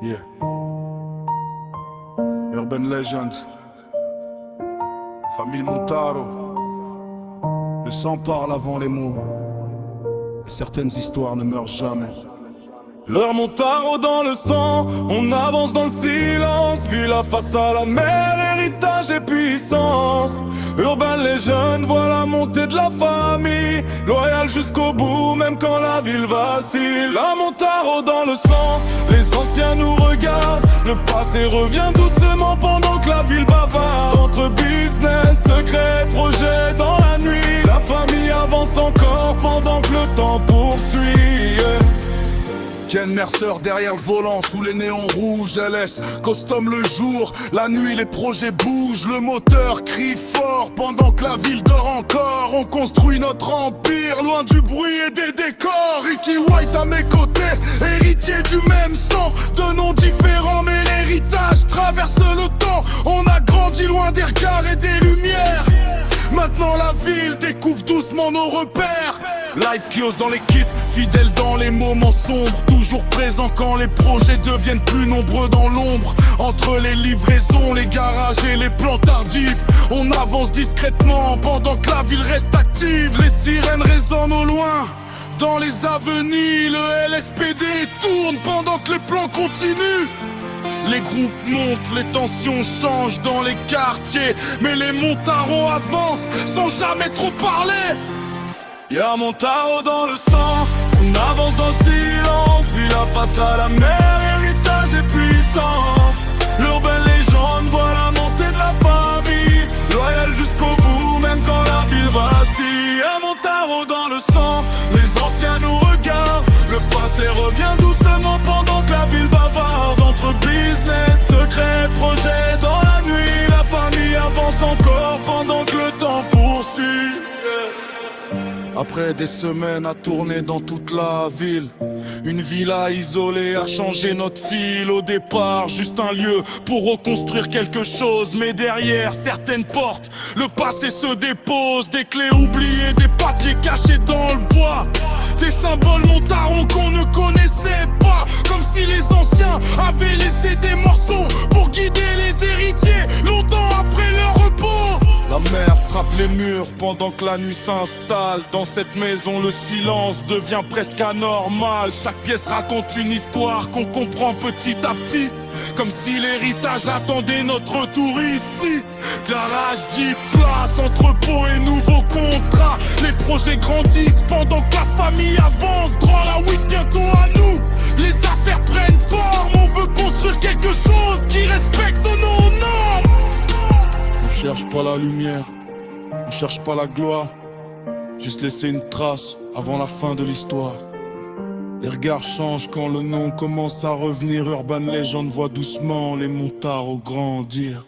Yeah. Urban Legend. Famille Montaro. Le sang parle avant les mots. Et certaines histoires ne meurent jamais. Leur Montaro dans le sang, on avance dans le silence. Villa face à la mer, héritage et puissance. Urban Legend, voit la montée de la famille. Loyal jusqu'au bout, même quand la ville vacille. La Montaro dans le sang, les anciens nous regardent. Le passé revient doucement pendant que la ville bavarde. Entre business, secrets, projets dans la nuit. La famille avance encore pendant que le temps poursuit. Ken Mercer derrière le volant, sous les néons rouges, LS custom le jour, la nuit les projets bougent, le moteur crie fort pendant que la ville dort encore. On construit notre empire, loin du bruit et des décors. Ricky White à mes côtés, héritier du même sang, de noms différents mais l'héritage traverse le temps. On a grandi loin des regards et des lumières. Maintenant la ville découvre doucement nos repères. Light Kios dans l'équipe, fidèle dans les moments sombres. Toujours présent quand les projets deviennent plus nombreux dans l'ombre. Entre les livraisons, les garages et les plans tardifs, on avance discrètement pendant que la ville reste active. Les sirènes résonnent au loin dans les avenirs, le LSPD tourne pendant que les plans continuent. Les groupes montent, les tensions changent dans les quartiers, mais les Montaro avancent sans jamais trop parler. Y'a Montaro dans le sang, on avance dans le silence. Villa face à la mer, héritage et puissance. L'urban légende voit la montée de la famille. Loyal jusqu'au bout, même quand la ville vacille. Y'a Montaro dans le sang, les anciens nous regardent. Le passé revient doucement pendant que la ville bavarde. Entre business, secrets, projets dans la nuit. La famille avance encore pendant que le temps poursuit. Après des semaines à tourner dans toute la ville, une villa isolée a changé notre fil. Au départ, juste un lieu pour reconstruire quelque chose. Mais derrière certaines portes, le passé se dépose. Des clés oubliées, des papiers cachés dans le bois. Des symboles montarons qu'on ne connaissait pas. Comme si les anciens avaient laissé des morceaux pour guider les héritiers longtemps après leur repos. La mer frappe les murs pendant que la nuit s'installe. Dans cette maison, le silence devient presque anormal. Chaque pièce raconte une histoire qu'on comprend petit à petit. Comme si l'héritage attendait notre retour ici. Garage, 10 places, entrepôt et nouveaux contrats. Les projets grandissent pendant que la famille avance. Droit la week bientôt à nous. Les affaires prennent forme. On veut construire quelque chose qui respecte nos normes. On cherche pas la lumière, on cherche pas la gloire. Juste laisser une trace avant la fin de l'histoire. Les regards changent quand le nom commence à revenir. Urban Legend voit doucement les Montaro grandir.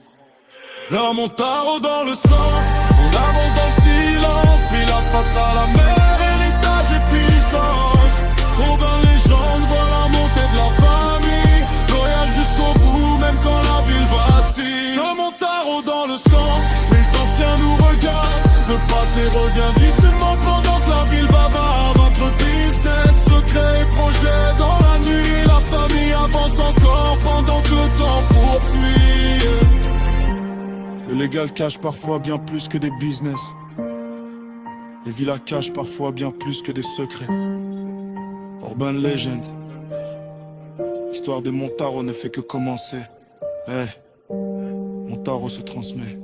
La Montaro dans le sang, on avance dans le silence. Villa face à la mer, héritage et puissance. Urban Legend voit la montée de la famille. Loyal jusqu'au bout, même quand la ville vacille. La Montaro dans le sang, les anciens nous regardent. Le passé revient doucement pendant que la ville bavarde. Entre business, secrets et projets dans la nuit. La famille avance encore pendant que le temps poursuit. Le légal cache parfois bien plus que des business. Les villas cachent parfois bien plus que des secrets. Urban Legend. L'histoire des Montaro ne fait que commencer. Montaro se transmet.